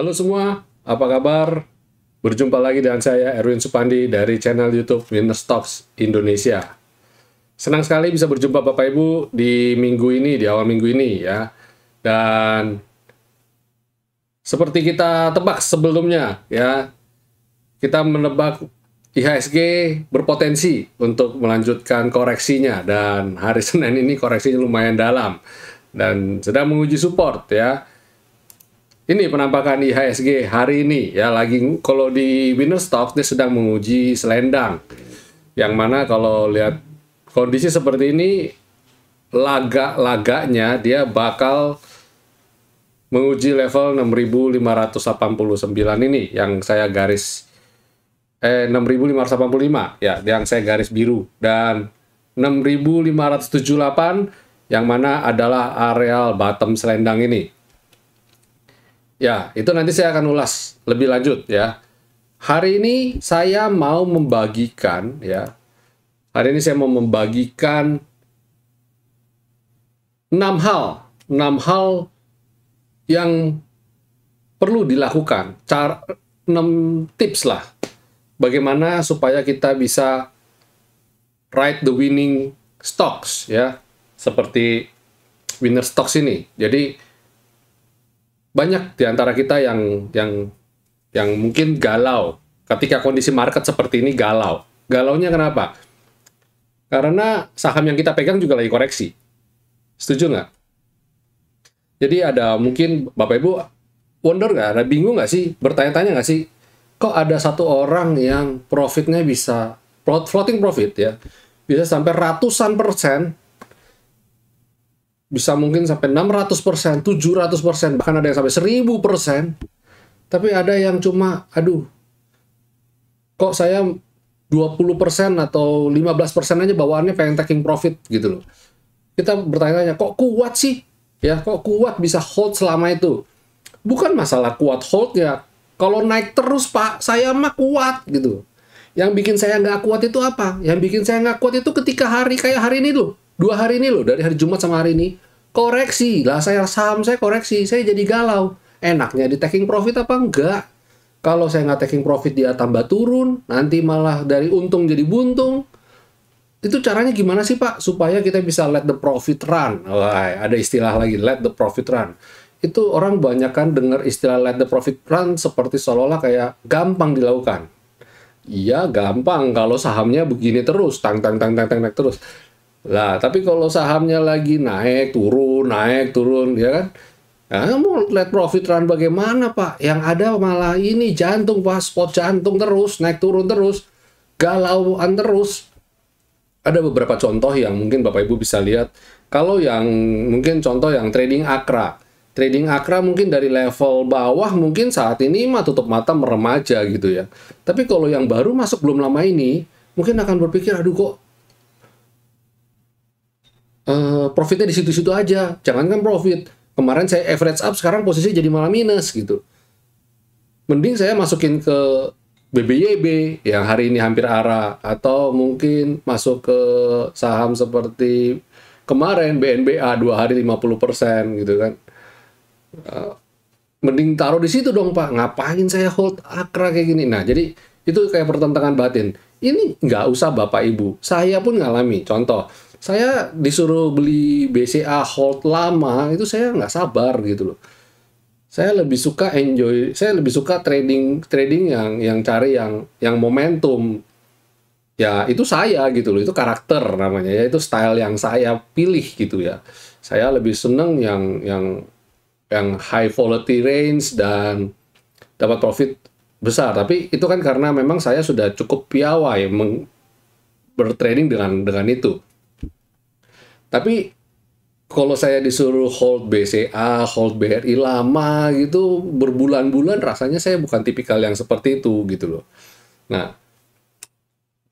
Halo semua, apa kabar? Berjumpa lagi dengan saya Erwin Supandi dari channel YouTube Winner Stocks Indonesia. Senang sekali bisa berjumpa Bapak Ibu di minggu ini, di awal minggu ini ya. Dan seperti kita tebak sebelumnya ya, kita menebak IHSG berpotensi untuk melanjutkan koreksinya, dan hari Senin ini koreksinya lumayan dalam dan sedang menguji support ya. Ini penampakan IHSG hari ini ya, lagi kalau di Winner Stocks dia sedang menguji selendang. Yang mana kalau lihat kondisi seperti ini, laga-laganya dia bakal menguji level 6.589 ini yang saya garis 6.585 ya, yang saya garis biru, dan 6.578 yang mana adalah areal bottom selendang ini. Ya, itu nanti saya akan ulas lebih lanjut ya. Hari ini saya mau membagikan ya. Hari ini saya mau membagikan 6 hal yang perlu dilakukan. 6 tips lah. Bagaimana supaya kita bisa ride the winning stocks ya. Seperti Winner Stocks ini. Jadi banyak di antara kita yang mungkin galau ketika kondisi market seperti ini. Galaunya kenapa? Karena saham yang kita pegang juga lagi koreksi. Setuju nggak? Jadi ada mungkin Bapak Ibu wonder nggak, ada bingung nggak sih, bertanya-tanya nggak sih, kok ada satu orang yang profitnya bisa floating profit ya, bisa sampai ratusan persen, bisa mungkin sampai 600%, 700%, bahkan ada yang sampai 1000%. Tapi ada yang cuma, aduh, kok saya 20% atau 15% aja bawaannya pengen taking profit gitu loh. Kita bertanya-tanya, kok kuat sih? Ya, kok kuat bisa hold selama itu? Bukan masalah kuat hold ya. Kalau naik terus, Pak, saya mah kuat gitu. Yang bikin saya nggak kuat itu apa? Yang bikin saya nggak kuat itu ketika hari kayak hari ini loh. 2 hari ini loh, dari hari Jumat sama hari ini, koreksi lah, saham saya koreksi, saya jadi galau. Enaknya di taking profit apa enggak? Kalau saya nggak taking profit dia tambah turun, nanti malah dari untung jadi buntung. Itu caranya gimana sih Pak? Supaya kita bisa let the profit run. Wah, ada istilah lagi, let the profit run. Itu orang banyak kan dengar istilah let the profit run seperti seolah-olah kayak gampang dilakukan. Iya, gampang kalau sahamnya begini terus, tang terus. Lah, tapi kalau sahamnya lagi naik turun, ya kan? Nah, mau let profit run bagaimana, Pak? Yang ada malah ini jantung, Pak, spot jantung terus, naik turun terus, galauan terus. Ada beberapa contoh yang mungkin Bapak Ibu bisa lihat. Kalau yang mungkin contoh yang trading Akra. Trading Akra mungkin dari level bawah mungkin saat ini mah tutup mata merem aja gitu ya. Tapi kalau yang baru masuk belum lama ini, mungkin akan berpikir, aduh kok profitnya di situ-situ aja, jangankan profit. Kemarin saya average up, sekarang posisi jadi malah minus gitu. Mending saya masukin ke BBYB yang hari ini hampir arah, atau mungkin masuk ke saham seperti kemarin BNBA 2 hari 50% gitu kan. Mending taruh di situ dong Pak, ngapain saya hold Akra kayak gini. Nah, jadi itu kayak pertentangan batin. Ini nggak usah Bapak Ibu, saya pun ngalami. Contoh, saya disuruh beli BCA hold lama, itu saya nggak sabar gitu loh. Saya lebih suka enjoy, saya lebih suka trading yang cari yang momentum. Ya, itu saya gitu loh, itu karakter namanya ya, itu style yang saya pilih gitu ya. Saya lebih seneng yang high volatility range dan dapat profit besar. Tapi itu kan karena memang saya sudah cukup piawai bertrading dengan itu. Tapi kalau saya disuruh hold BCA, hold BRI lama gitu, berbulan-bulan, rasanya saya bukan tipikal yang seperti itu gitu loh. Nah,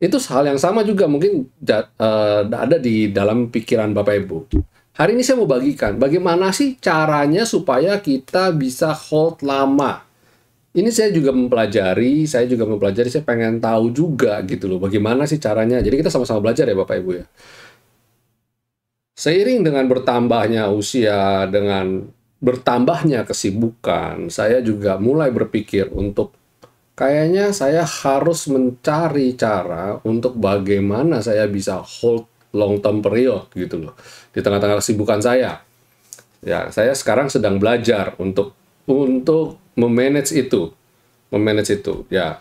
itu hal yang sama juga mungkin ada di dalam pikiran Bapak Ibu. Hari ini saya mau bagikan bagaimana sih caranya supaya kita bisa hold lama. Ini saya juga mempelajari, saya pengen tahu juga gitu loh, bagaimana sih caranya. Jadi kita sama-sama belajar ya Bapak Ibu ya. Seiring dengan bertambahnya usia, dengan bertambahnya kesibukan, saya juga mulai berpikir untuk kayaknya saya harus mencari cara untuk bagaimana saya bisa hold long term period gitu loh di tengah-tengah kesibukan saya. Ya, saya sekarang sedang belajar untuk memanage itu, Ya,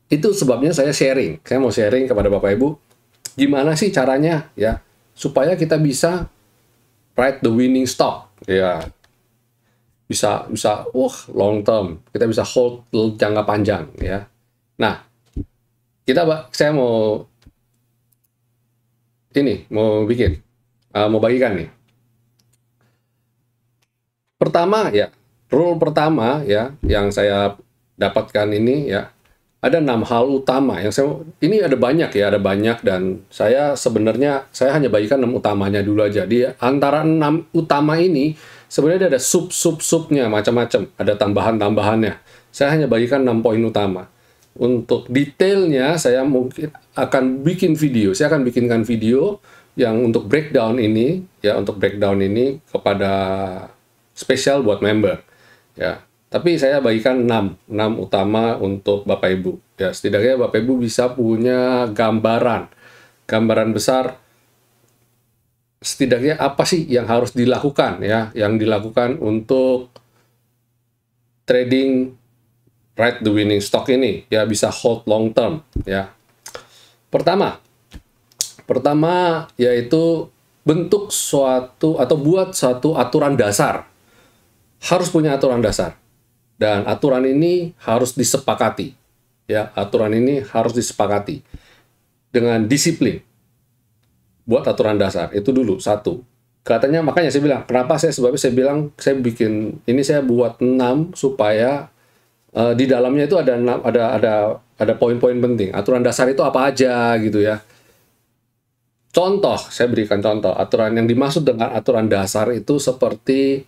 itu sebabnya saya sharing. Saya mau sharing kepada Bapak Ibu gimana sih caranya ya supaya kita bisa ride the winning stock ya, bisa bisa long term, kita bisa hold jangka panjang ya. Nah, saya mau bagikan nih. Pertama ya, rule pertama ya yang saya dapatkan ini ya, ada 6 hal utama yang ini ada banyak dan saya sebenarnya saya hanya bagikan 6 utamanya dulu aja. Di antara 6 utama ini sebenarnya ada sub-subnya macam-macam, ada tambahan-tambahannya. Saya hanya bagikan 6 poin utama. Untuk detailnya saya mungkin akan bikin video. Saya akan bikinkan video yang untuk breakdown ini kepada spesial buat member ya. Tapi saya bagikan 6 utama untuk Bapak Ibu. Ya, setidaknya Bapak Ibu bisa punya gambaran besar setidaknya apa sih yang harus dilakukan ya, yang dilakukan untuk trading ride the winning stock ini ya, bisa hold long term ya. Pertama yaitu bentuk suatu atau buat suatu aturan dasar. Harus punya aturan dasar. Dan aturan ini harus disepakati. Ya, aturan ini harus disepakati dengan disiplin. Buat aturan dasar itu dulu satu. Katanya makanya saya bilang, sebabnya saya bilang saya buat 6 supaya di dalamnya itu ada poin-poin penting. Aturan dasar itu apa aja gitu ya. Contoh, saya berikan contoh. Aturan yang dimaksud dengan aturan dasar itu seperti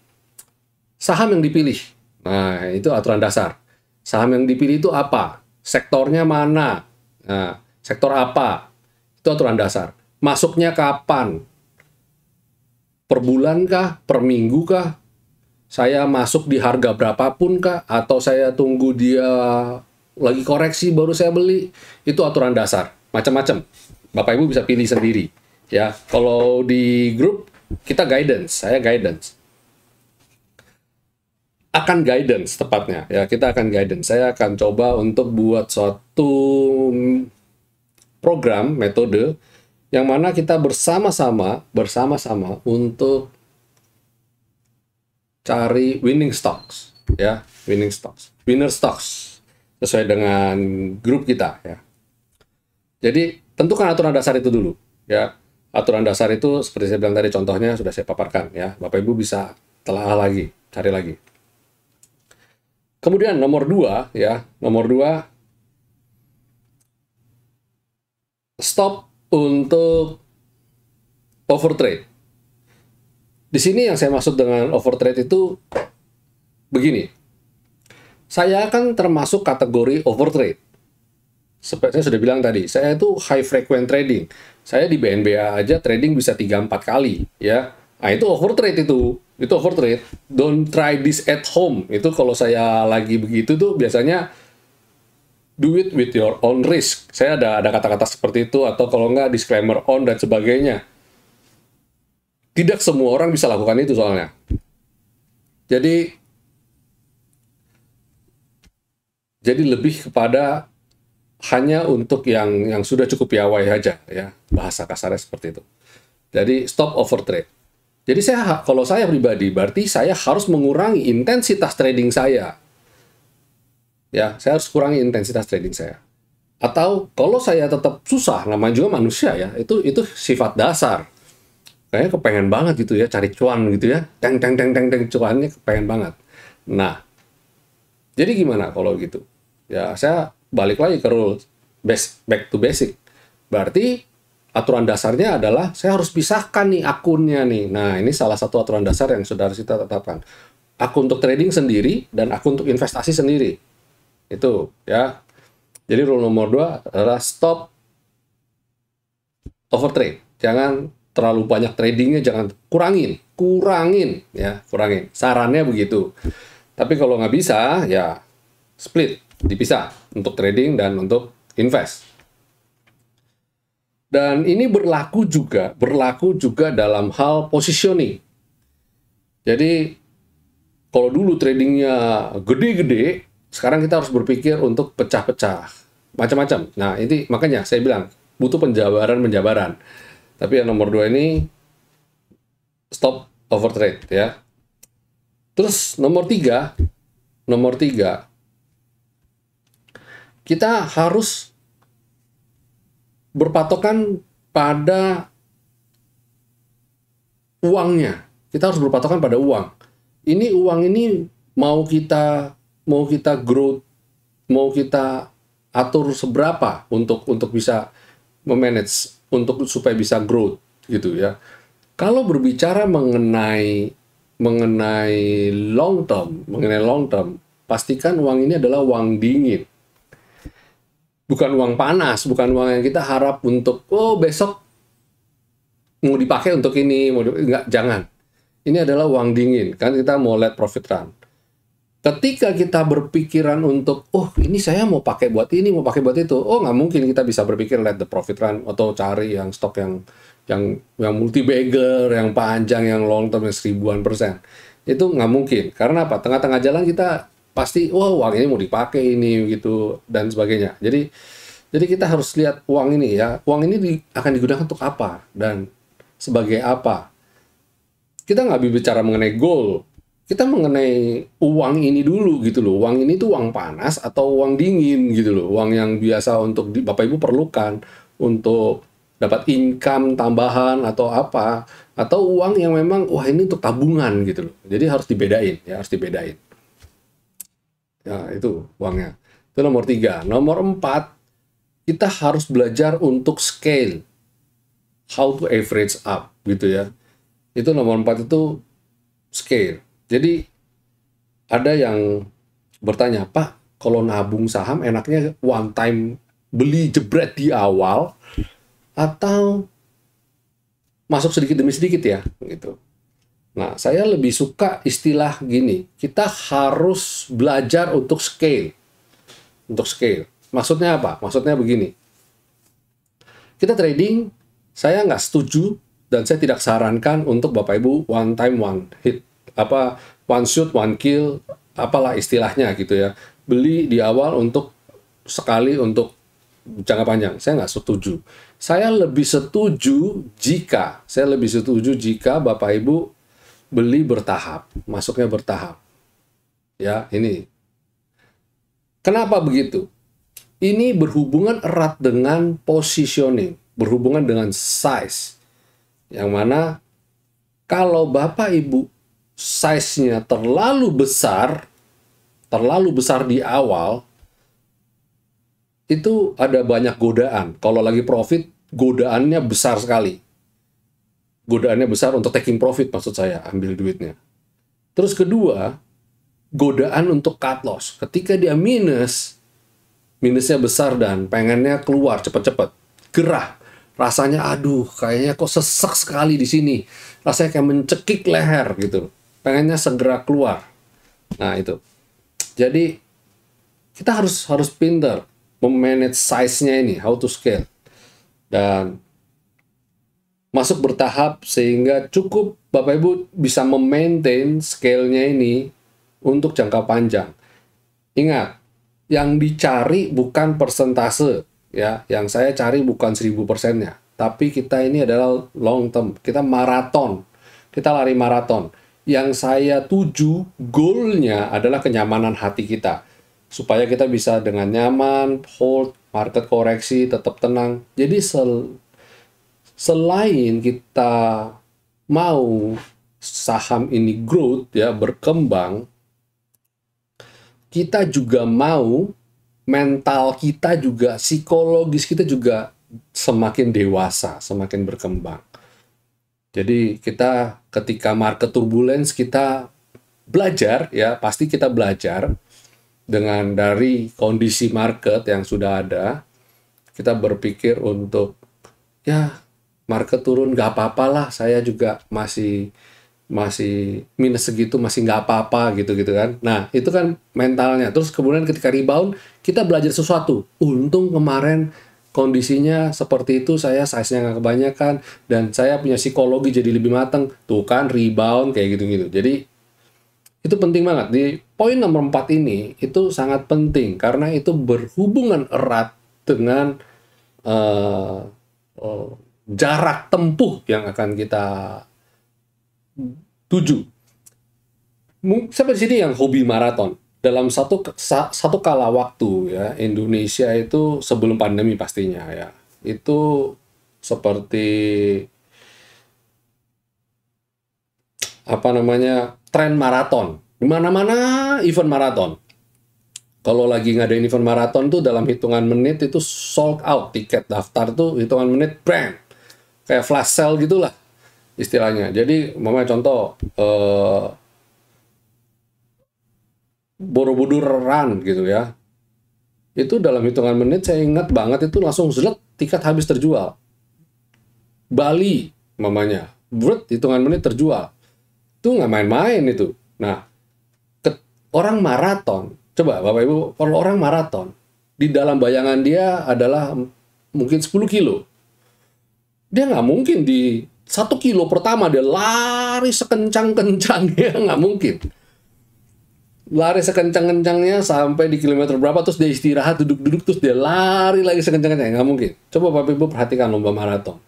saham yang dipilih. Nah, itu aturan dasar. Saham yang dipilih itu apa? Sektornya mana? Nah, sektor apa? Itu aturan dasar. Masuknya kapan? Per bulan kah? Per minggu kah? Saya masuk di harga berapapun kah? Atau saya tunggu dia lagi koreksi baru saya beli? Itu aturan dasar. Macam-macam. Bapak Ibu bisa pilih sendiri. Ya, kalau di grup kita guidance, saya guidance. Akan guidance tepatnya ya, kita akan guidance. Saya akan coba untuk buat suatu program metode yang mana kita bersama-sama untuk cari winning stocks ya, winner stocks sesuai dengan grup kita ya. Jadi tentukan aturan dasar itu dulu ya. Aturan dasar itu seperti saya bilang tadi, contohnya sudah saya paparkan ya. Bapak Ibu bisa telah lagi, cari lagi. Kemudian nomor 2 ya, stop untuk overtrade. Di sini yang saya maksud dengan overtrade itu begini. Saya akan termasuk kategori overtrade. Seperti saya sudah bilang tadi, saya itu high frequent trading. Saya di BNBA aja trading bisa 3-4 kali ya. Nah, itu overtrade itu. Itu overtrade. Don't try this at home. Itu kalau saya lagi begitu tuh biasanya do it with your own risk. Saya ada kata-kata seperti itu, atau kalau nggak disclaimer on dan sebagainya. Tidak semua orang bisa lakukan itu soalnya. Jadi lebih kepada hanya untuk yang sudah cukup piawai aja ya, bahasa kasarnya seperti itu. Jadi stop overtrade. Jadi kalau saya pribadi berarti saya harus mengurangi intensitas trading saya. Ya, saya harus kurangi intensitas trading saya. Atau kalau saya tetap susah, namanya juga manusia ya, itu sifat dasar. Kayaknya kepengen banget gitu ya, cari cuan gitu ya. Teng cuannya kepengen banget. Nah, jadi gimana kalau gitu? Ya, saya balik lagi ke rule back to basic. Berarti aturan dasarnya adalah saya harus pisahkan nih akunnya nih. Nah, ini salah satu aturan dasar yang sudah kita tetapkan. Akun untuk trading sendiri dan akun untuk investasi sendiri. Itu ya. Jadi rule nomor 2 adalah stop overtrade. Jangan terlalu banyak tradingnya, jangan kurangin kurangin ya, kurangin. Sarannya begitu. Tapi kalau nggak bisa, ya split, dipisah untuk trading dan untuk invest. Dan ini berlaku juga dalam hal positioning. Jadi kalau dulu tradingnya gede-gede, sekarang kita harus berpikir untuk pecah-pecah, macam-macam. Nah, ini makanya saya bilang butuh penjabaran. Tapi yang nomor 2 ini stop overtrade ya. Terus nomor 3, kita harus berpatokan pada uangnya. Kita harus berpatokan pada uang. Uang ini mau kita growth, mau kita atur seberapa untuk bisa memanage supaya bisa growth gitu ya. Kalau berbicara mengenai long term, pastikan uang ini adalah uang dingin. Bukan uang panas, bukan uang yang kita harap untuk besok mau dipakai untuk ini, enggak, jangan. Ini adalah uang dingin, kan kita mau let profit run. Ketika kita berpikiran untuk, ini saya mau pakai buat ini, mau pakai buat itu, nggak mungkin kita bisa berpikir let the profit run atau cari yang stok yang multi bagger, yang panjang, yang long term, yang 1000%. Itu nggak mungkin. Karena apa? Tengah-tengah jalan kita pasti, uang ini mau dipakai ini gitu dan sebagainya. Jadi kita harus lihat uang ini ya. Uang ini akan digunakan untuk apa dan sebagai apa. Kita nggak bicara mengenai goal. Kita mengenai uang ini dulu gitu loh. Uang ini tuh uang panas atau uang dingin gitu loh. Uang yang biasa untuk Bapak Ibu perlukan untuk dapat income tambahan atau apa. Atau uang yang memang, ini untuk tabungan gitu loh. Jadi harus dibedain ya, harus dibedain. Ya, itu uangnya. Itu nomor 3. Nomor 4, kita harus belajar untuk scale. How to average up gitu ya. Itu nomor 4 itu scale. Jadi ada yang bertanya, Pak, kalau nabung saham enaknya one time beli jebret di awal atau masuk sedikit demi sedikit ya gitu. Nah, saya lebih suka istilah gini, kita harus belajar untuk scale. Untuk scale. Maksudnya apa? Maksudnya begini. Kita trading, saya nggak setuju dan saya tidak sarankan untuk Bapak Ibu one time one hit, one shoot one kill, apalah istilahnya gitu ya. Beli di awal untuk sekali untuk jangka panjang. Saya nggak setuju. Saya lebih setuju jika Bapak Ibu beli bertahap, masuknya bertahap. Ya, ini. Kenapa begitu? Ini berhubungan erat dengan positioning, berhubungan dengan size. Yang mana kalau Bapak Ibu size-nya terlalu besar di awal, itu ada banyak godaan. Kalau lagi profit, godaannya besar sekali. Godaannya besar untuk taking profit, maksud saya, ambil duitnya. Terus kedua, godaan untuk cut loss. Ketika dia minusnya besar dan pengennya keluar cepet-cepet, gerah. Rasanya, aduh, kayaknya kok sesek sekali di sini. Rasanya kayak mencekik leher gitu. Pengennya segera keluar. Nah, itu. Jadi, kita harus pintar memanage size-nya ini, how to scale. Dan masuk bertahap sehingga cukup Bapak Ibu bisa memaintain scale-nya ini untuk jangka panjang. Ingat, yang dicari bukan persentase, ya. Yang saya cari bukan 1000%-nya, tapi kita ini adalah long term. Kita maraton. Kita lari maraton. Yang saya tuju, goal-nya adalah kenyamanan hati kita. Supaya kita bisa dengan nyaman, hold, market koreksi, tetap tenang. Jadi selain kita mau saham ini growth, ya, berkembang, kita juga mau mental kita juga, psikologis kita juga semakin dewasa, semakin berkembang. Jadi kita ketika market turbulence kita belajar, ya pasti kita belajar dengan dari kondisi market yang sudah ada, kita berpikir untuk ya market turun gak apa-apalah, saya juga masih masih minus segitu, masih nggak apa-apa gitu-gitu kan. Nah, itu kan mentalnya. Terus kemudian ketika rebound, kita belajar sesuatu. Untung kemarin kondisinya seperti itu, saya size-nya nggak kebanyakan, dan saya punya psikologi jadi lebih matang. Tuh kan, rebound kayak gitu-gitu. Jadi, itu penting banget. Di poin nomor 4 ini, itu sangat penting. Karena itu berhubungan erat dengan jarak tempuh yang akan kita tuju. Sampai di sini yang hobi maraton. Dalam satu kala waktu ya, Indonesia itu sebelum pandemi pastinya ya, itu seperti apa namanya, tren maraton. Di mana-mana event maraton. Kalau lagi ngadain event maraton tuh dalam hitungan menit itu sold out tiket daftar tuh hitungan menit brand. Kayak flash sale gitulah istilahnya. Jadi, contoh Borobudur Run gitu ya. Itu dalam hitungan menit saya ingat banget itu langsung zelet tiket habis terjual. Bali mamanya, hitungan menit terjual. Itu nggak main-main itu. Nah, orang maraton, coba Bapak Ibu, kalau orang maraton, di dalam bayangan dia adalah mungkin 10 kilo. Dia nggak mungkin di 1 kilo pertama dia lari sekencang-kencangnya, nggak mungkin. Lari sekencang-kencangnya sampai di kilometer berapa, terus dia istirahat, duduk-duduk, terus dia lari lagi sekencang-kencangnya. Nggak mungkin. Coba Bapak Ibu perhatikan lomba maraton.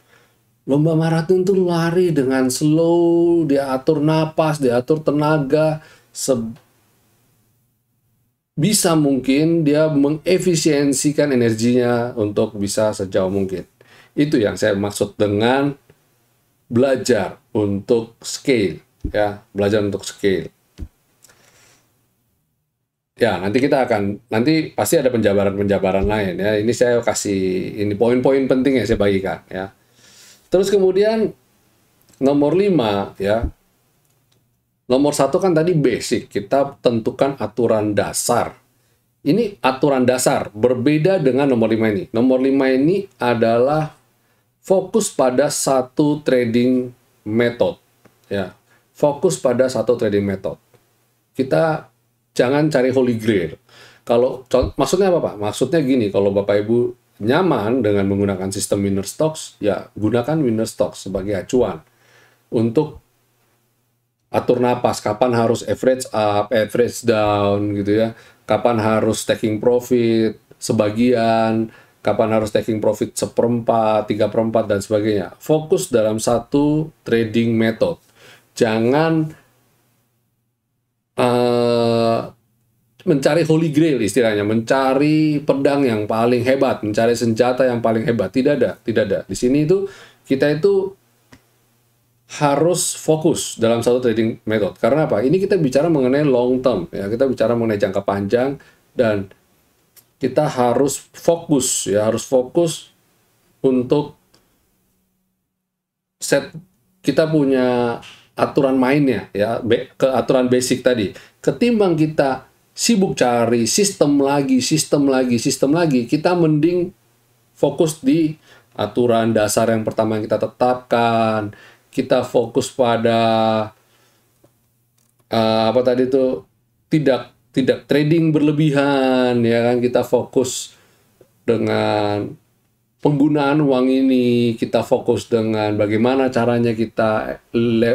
Lomba maraton itu lari dengan slow, dia atur napas, dia atur tenaga, bisa mungkin dia mengefisiensikan energinya untuk bisa sejauh mungkin. Itu yang saya maksud dengan belajar untuk scale, ya, belajar untuk scale. Ya, nanti pasti ada penjabaran-penjabaran lain ya. Ini saya kasih ini poin-poin penting yang saya bagikan ya. Terus kemudian nomor 5 ya. Nomor 1 kan tadi basic, kita tentukan aturan dasar. Ini aturan dasar, berbeda dengan nomor 5 ini. Nomor 5 ini adalah fokus pada satu trading method ya. Fokus pada satu trading method. Kita jangan cari holy grail. Maksudnya apa, Pak? Maksudnya gini, kalau Bapak Ibu nyaman dengan menggunakan sistem winner stocks, ya gunakan winner stocks sebagai acuan untuk atur napas, kapan harus average up, average down gitu ya. Kapan harus taking profit sebagian, kapan harus taking profit 1/4, 3/4 dan sebagainya. Fokus dalam satu trading method. Jangan mencari holy grail istilahnya, mencari pedang yang paling hebat, mencari senjata yang paling hebat. Tidak ada. Di sini itu kita itu harus fokus dalam satu trading method. Karena apa? Ini kita bicara mengenai long term ya, kita bicara mengenai jangka panjang dan kita harus fokus ya, harus fokus untuk kita punya aturan mainnya ya, aturan basic tadi. Ketimbang kita sibuk cari sistem lagi, kita mending fokus di aturan dasar yang pertama yang kita tetapkan. Kita fokus pada apa tadi itu, tidak trading berlebihan ya kan. Kita fokus dengan penggunaan uang ini, kita fokus dengan bagaimana caranya kita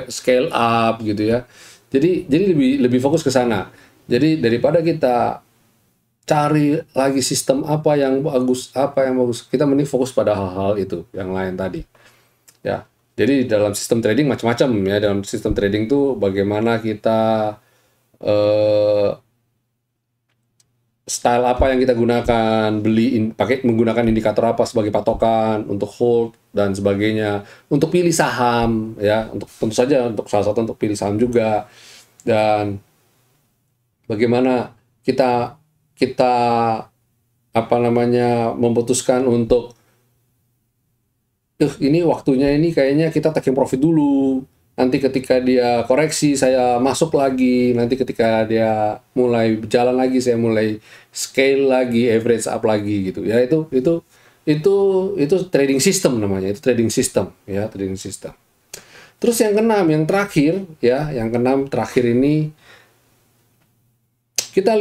scale up gitu ya. Jadi lebih fokus ke sana. Jadi daripada kita cari lagi sistem apa yang bagus, kita mending fokus pada hal-hal itu yang lain tadi. Ya. Jadi dalam sistem trading macam-macam ya. Dalam sistem trading tuh bagaimana kita style apa yang kita gunakan, pakai menggunakan indikator apa sebagai patokan untuk hold dan sebagainya, untuk pilih saham ya, untuk tentu saja untuk salah satu untuk pilih saham juga, dan bagaimana kita apa namanya memutuskan untuk ini waktunya ini kayaknya kita taking profit dulu. Nanti ketika dia koreksi, saya masuk lagi. Nanti ketika dia mulai berjalan lagi, saya mulai scale lagi, average up lagi gitu. Ya itu trading system namanya. Itu trading system ya, trading system. Terus yang keenam, yang terakhir ya, yang keenam terakhir ini kita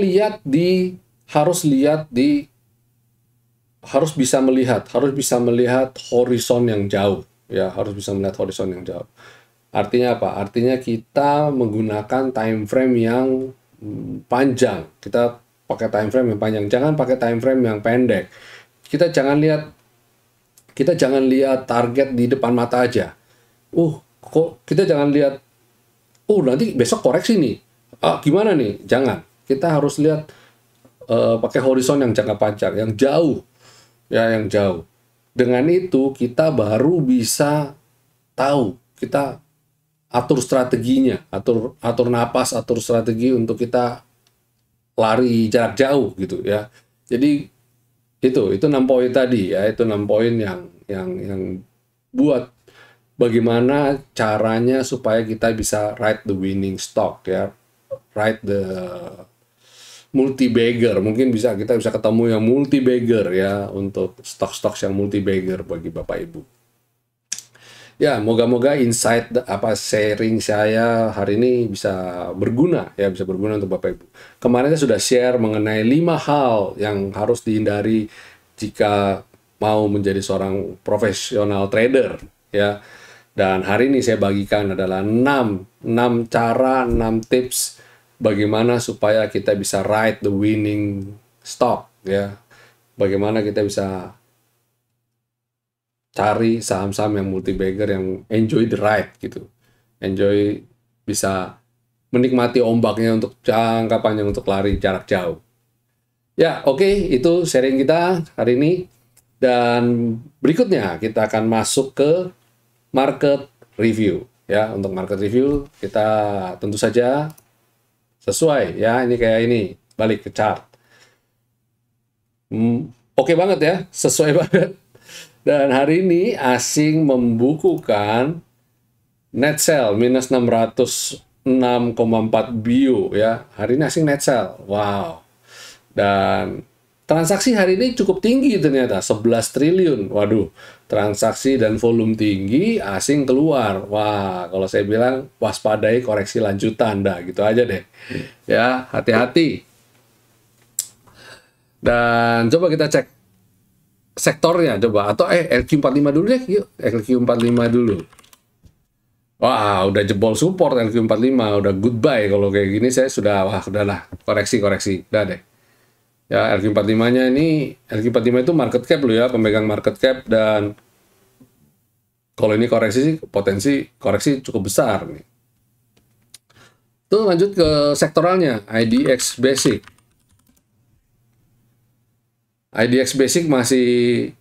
harus bisa melihat horizon yang jauh ya, harus bisa melihat horizon yang jauh. Artinya apa? Artinya kita menggunakan time frame yang panjang. Kita pakai time frame yang panjang, jangan pakai time frame yang pendek. Kita jangan lihat target di depan mata aja. Kok kita jangan lihat, nanti besok koreksi nih. Gimana nih? Jangan. Kita harus lihat pakai horizon yang jangka panjang, yang jauh. Ya, yang jauh. Dengan itu kita baru bisa tahu, kita atur strateginya, atur napas, atur strategi untuk kita lari jarak jauh gitu ya. Jadi itu 6 poin tadi ya, itu 6 poin yang buat bagaimana caranya supaya kita bisa ride the winning stock ya, ride the multi bagger. Mungkin kita bisa ketemu yang multi bagger ya, untuk stok-stok yang multi bagger bagi Bapak Ibu. Ya, moga-moga insight sharing saya hari ini bisa berguna ya, bisa berguna untuk Bapak Ibu. Kemarin saya sudah share mengenai 5 hal yang harus dihindari jika mau menjadi seorang profesional trader ya. Dan hari ini saya bagikan adalah 6 cara, 6 tips bagaimana supaya kita bisa ride the winning stock ya. Bagaimana kita bisa cari saham-saham yang multi bagger, yang enjoy the ride gitu. Enjoy, bisa menikmati ombaknya untuk jangka panjang, untuk lari jarak jauh. Ya, oke, itu sharing kita hari ini. Dan berikutnya kita akan masuk ke market review ya. Untuk market review kita tentu saja sesuai ya, ini kayak ini, balik ke chart. Oke banget ya, sesuai banget. Dan hari ini asing membukukan net sell minus 606,4 bio ya. Hari ini asing net sell. Wow. Dan transaksi hari ini cukup tinggi ternyata, 11 triliun. Waduh, transaksi dan volume tinggi, asing keluar. Wah, kalau saya bilang waspadai koreksi lanjutan dah, gitu aja deh. Ya, hati-hati. Dan coba kita cek sektornya coba, atau LQ45 dulu deh, yuk LQ45 dulu. Wah, udah jebol support LQ45, udah goodbye. Kalau kayak gini saya sudah, udahlah, koreksi, udah deh. Ya, LQ45-nya ini, LQ45 itu market cap loh ya, pemegang market cap, dan kalau ini koreksi sih, potensi koreksi cukup besar nih. Tuh lanjut ke sektoralnya, IDX Basic. IDX Basic masih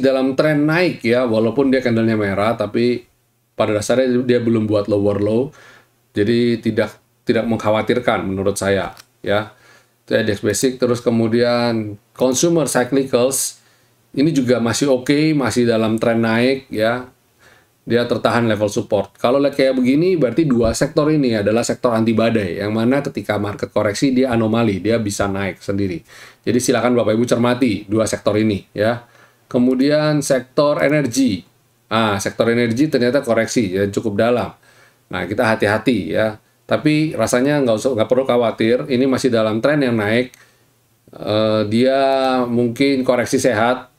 dalam tren naik ya, walaupun dia candlenya merah, tapi pada dasarnya dia belum buat lower low, jadi tidak mengkhawatirkan menurut saya ya. Itu IDX Basic. Terus kemudian Consumer Cyclicals ini juga masih oke, masih dalam tren naik ya, dia tertahan level support. Kalau lihat kayak begini, berarti dua sektor ini adalah sektor anti badai, yang mana ketika market koreksi dia anomali, dia bisa naik sendiri. Jadi silakan Bapak Ibu cermati dua sektor ini ya. Kemudian sektor energi. Sektor energi ternyata koreksi ya, cukup dalam. Nah, kita hati-hati ya. Tapi rasanya nggak perlu khawatir, ini masih dalam tren yang naik. Dia mungkin koreksi sehat.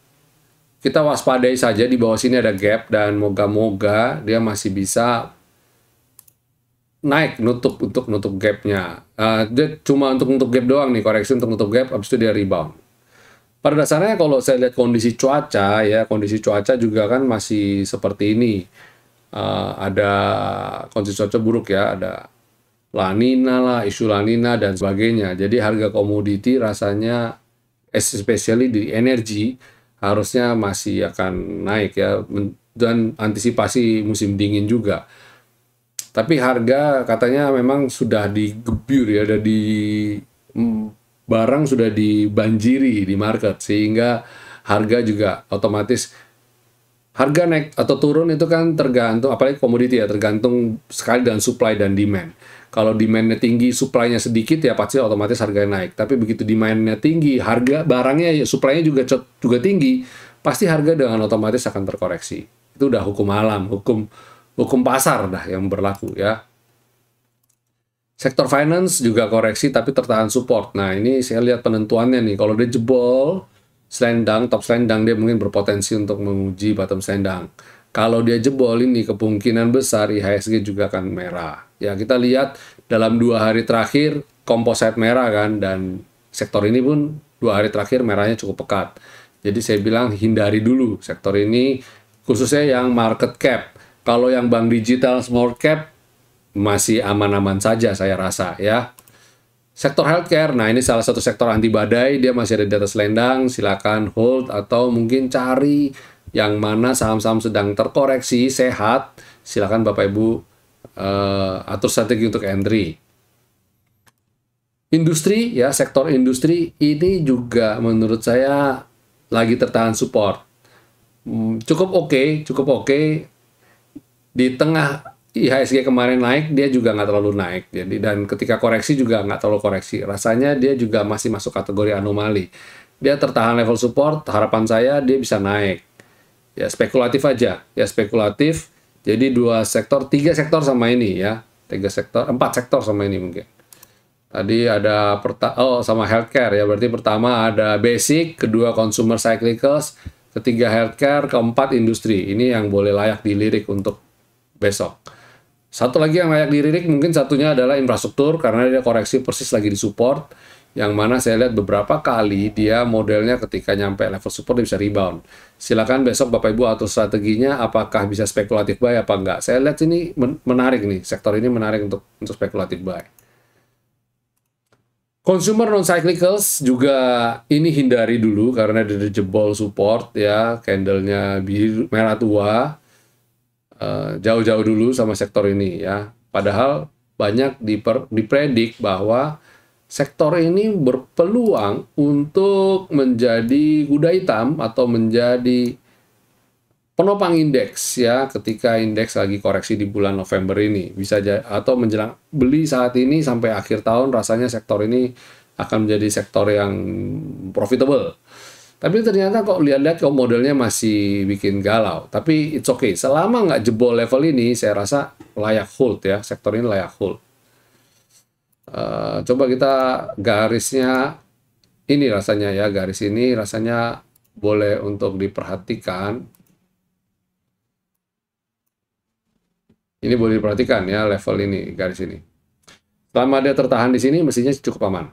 Kita waspadai saja, di bawah sini ada gap, dan moga-moga dia masih bisa naik untuk nutup gapnya. Dia cuma untuk nutup gap doang nih, koreksi untuk nutup gap, habis itu dia rebound. Pada dasarnya kalau saya lihat kondisi cuaca ya, kondisi cuaca juga kan masih seperti ini. Ada kondisi cuaca buruk ya, ada La Nina lah, isu La Nina dan sebagainya. Jadi harga komoditi rasanya, especially di energi, harusnya masih akan naik ya, dan antisipasi musim dingin juga. Tapi harga katanya memang sudah digebur ya, barang sudah dibanjiri di market, sehingga harga juga otomatis, harga naik atau turun itu kan tergantung, apalagi komoditi ya, tergantung sekali dengan supply dan demand. Kalau demand-nya tinggi, supply-nya sedikit, ya pasti otomatis harganya naik. Tapi begitu demand-nya tinggi, harga barangnya, supply-nya juga tinggi, pasti harga dengan otomatis akan terkoreksi. Itu udah hukum alam, hukum hukum pasar dah yang berlaku ya. Sektor finance juga koreksi tapi tertahan support. Nah, ini saya lihat penentuannya nih. Kalau dia jebol selendang, top selendang, dia mungkin berpotensi untuk menguji bottom selendang. Kalau dia jebol ini kemungkinan besar IHSG juga akan merah. Ya, kita lihat dalam 2 hari terakhir komposit merah kan, dan sektor ini pun 2 hari terakhir merahnya cukup pekat. Jadi saya bilang hindari dulu sektor ini, khususnya yang market cap. Kalau yang bank digital small cap masih aman-aman saja saya rasa ya. Sektor healthcare, nah ini salah satu sektor anti badai, dia masih ada di atas selendang, silakan hold atau mungkin cari yang mana saham-saham sedang terkoreksi, sehat, silakan Bapak Ibu atur strategi untuk entry. Industri ya, sektor industri ini juga menurut saya lagi tertahan support. Cukup oke. Di tengah IHSG kemarin naik, dia juga nggak terlalu naik. Jadi, dan ketika koreksi juga nggak terlalu koreksi. Rasanya dia juga masih masuk kategori anomali. Dia tertahan level support, harapan saya dia bisa naik. Ya, spekulatif aja. Ya, spekulatif. Jadi 3 sektor sama ini ya. 4 sektor sama ini mungkin. Tadi ada sama healthcare ya. Berarti pertama ada basic, kedua consumer cyclicals, ketiga healthcare, keempat industri. Ini yang boleh layak dilirik untuk besok. Satu lagi yang layak dilirik mungkin satunya adalah infrastruktur, karena dia koreksi persis lagi di support, yang mana saya lihat beberapa kali dia modelnya ketika nyampe level support dia bisa rebound. Silakan besok Bapak Ibu atur strateginya, apakah bisa spekulatif buy apa enggak. Saya lihat ini menarik nih, sektor ini menarik untuk spekulatif buy. Consumer non-cyclicals juga ini hindari dulu karena dia jebol support ya, candlenya biru merah tua. Jauh-jauh dulu sama sektor ini ya. Padahal banyak dipredik bahwa sektor ini berpeluang untuk menjadi kuda hitam atau menjadi penopang indeks ya, ketika indeks lagi koreksi di bulan November ini bisa atau menjelang beli saat ini sampai akhir tahun, rasanya sektor ini akan menjadi sektor yang profitable. Tapi ternyata kok lihat-lihat kok modelnya masih bikin galau. Tapi it's okay. Selama nggak jebol level ini, saya rasa layak hold ya. Sektor ini layak hold. Coba kita garisnya ini rasanya ya. Garis ini rasanya boleh untuk diperhatikan. Ini boleh diperhatikan ya level ini, garis ini. Selama dia tertahan di sini, mestinya cukup aman.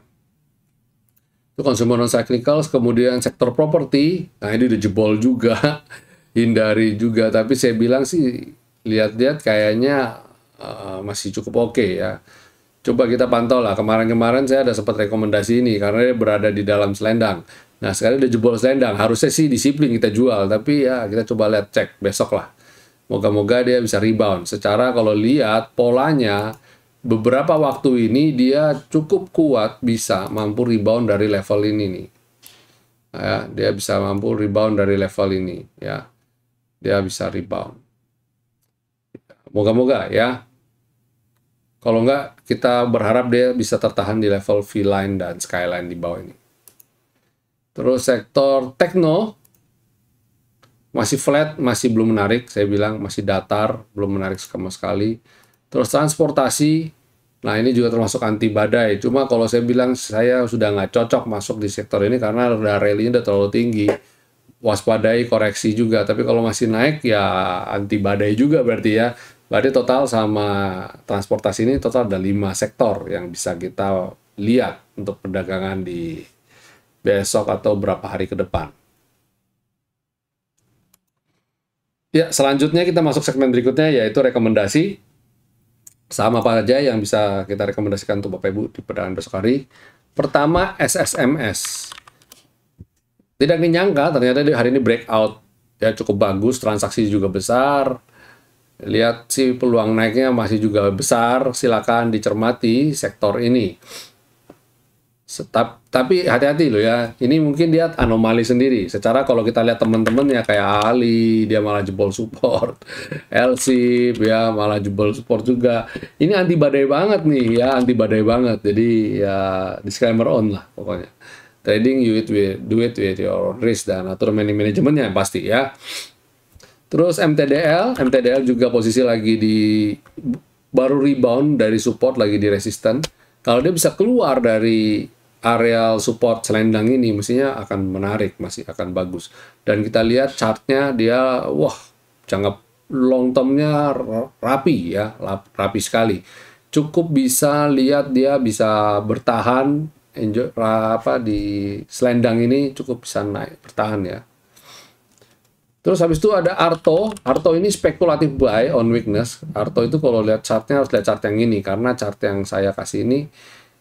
Consumer non-cyclicals, kemudian sektor properti, nah ini udah jebol juga, hindari juga, tapi saya bilang sih, lihat-lihat kayaknya masih cukup oke ya. Coba kita pantau lah, kemarin-kemarin saya ada sempat rekomendasi ini, karena dia berada di dalam selendang. Nah sekarang udah jebol selendang, harusnya sih disiplin kita jual, tapi ya kita coba lihat, cek besok lah. Moga-moga dia bisa rebound. Secara kalau lihat polanya, beberapa waktu ini dia cukup kuat, bisa mampu rebound dari level ini nih. Ya, dia bisa mampu rebound dari level ini ya. Dia bisa rebound. Moga-moga ya. Kalau enggak, kita berharap dia bisa tertahan di level V-line dan skyline di bawah ini. Terus sektor tekno masih flat, masih belum menarik. Saya bilang masih datar, belum menarik sama sekali. Terus transportasi, nah ini juga termasuk anti badai. Cuma kalau saya bilang saya sudah nggak cocok masuk di sektor ini karena rally-nya udah terlalu tinggi. Waspadai koreksi juga. Tapi kalau masih naik ya anti badai juga berarti ya. Berarti total sama transportasi ini total ada 5 sektor yang bisa kita lihat untuk perdagangan di besok atau beberapa hari ke depan. Ya, selanjutnya kita masuk segmen berikutnya yaitu rekomendasi. Saham apa aja yang bisa kita rekomendasikan untuk Bapak Ibu di perdagangan besok hari. Pertama, SSMS. Tidak dinyangka ternyata hari ini breakout. Ya, cukup bagus, transaksi juga besar. Lihat sih peluang naiknya masih juga besar. Silakan dicermati sektor ini. Tapi hati-hati loh ya, ini mungkin dia anomali sendiri. Secara kalau kita lihat teman-teman ya kayak Ali, dia malah jebol support. LSIP ya malah jebol support juga. Ini anti badai banget nih ya, anti badai banget. Jadi ya disclaimer on lah pokoknya. Trading do it with your risk dan atur manajemennya pasti ya. Terus MTDL juga posisi lagi di baru rebound dari support, lagi di resisten. Kalau dia bisa keluar dari areal support selendang ini, mestinya akan menarik, masih akan bagus. Dan kita lihat chartnya, dia wah, jangka long termnya rapi ya, rapi sekali. Cukup bisa lihat dia bisa bertahan, di selendang ini cukup bisa naik, bertahan ya. Terus habis itu ada Arto. Arto ini spekulatif buy on weakness. Arto itu kalau lihat chartnya harus lihat chart yang ini, karena chart yang saya kasih ini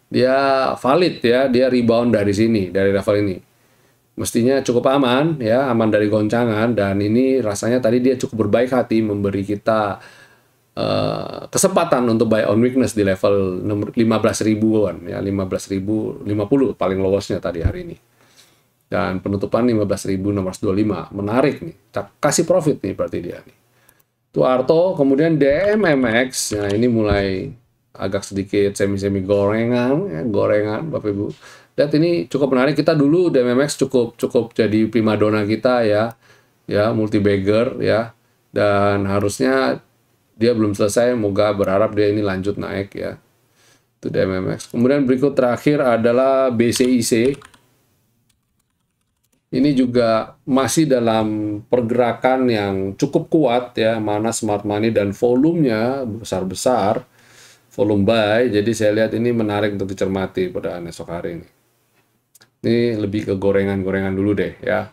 dia valid ya, dia rebound dari sini, dari level ini. Mestinya cukup aman ya, aman dari goncangan, dan ini rasanya tadi dia cukup berbaik hati memberi kita kesempatan untuk buy on weakness di level 15 ribuan ya, 15.050 paling lowestnya tadi hari ini. Dan penutupan 15.625. Menarik nih. Kasih profit nih berarti dia nih. Itu Arto, kemudian DMMX. Nah, ini mulai agak sedikit semi-semi gorengan, ya, gorengan Bapak Ibu. Lihat ini cukup menarik. Kita dulu DMMX cukup jadi primadona kita ya. Ya, multi bagger ya. Dan harusnya dia belum selesai, moga berharap dia ini lanjut naik ya. Itu DMMX. Kemudian berikut terakhir adalah BCIC. Ini juga masih dalam pergerakan yang cukup kuat ya, mana smart money dan volumenya besar-besar, volume buy. Jadi saya lihat ini menarik untuk dicermati pada esok hari ini. Ini lebih ke gorengan-gorengan dulu deh ya.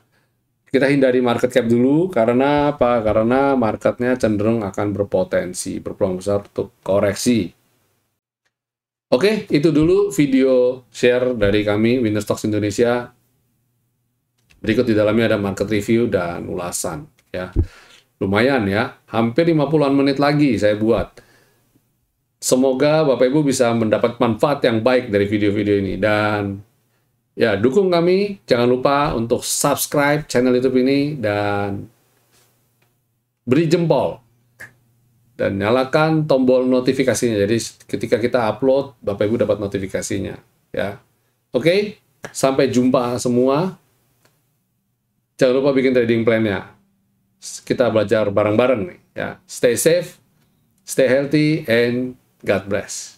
Kita hindari market cap dulu, karena apa? Karena marketnya cenderung akan berpotensi, berpeluang besar untuk koreksi. Oke, itu dulu video share dari kami, Winner Stocks Indonesia. Berikut di dalamnya ada market review dan ulasan ya. Lumayan ya, hampir 50-an menit lagi saya buat. Semoga Bapak Ibu bisa mendapat manfaat yang baik dari video-video ini, dan ya, dukung kami, jangan lupa untuk subscribe channel YouTube ini dan beri jempol dan nyalakan tombol notifikasinya. Jadi ketika kita upload, Bapak Ibu dapat notifikasinya ya. Oke, sampai jumpa semua. Jangan lupa bikin trading plan-nya. Kita belajar bareng-bareng nih ya. Stay safe, stay healthy, and God bless.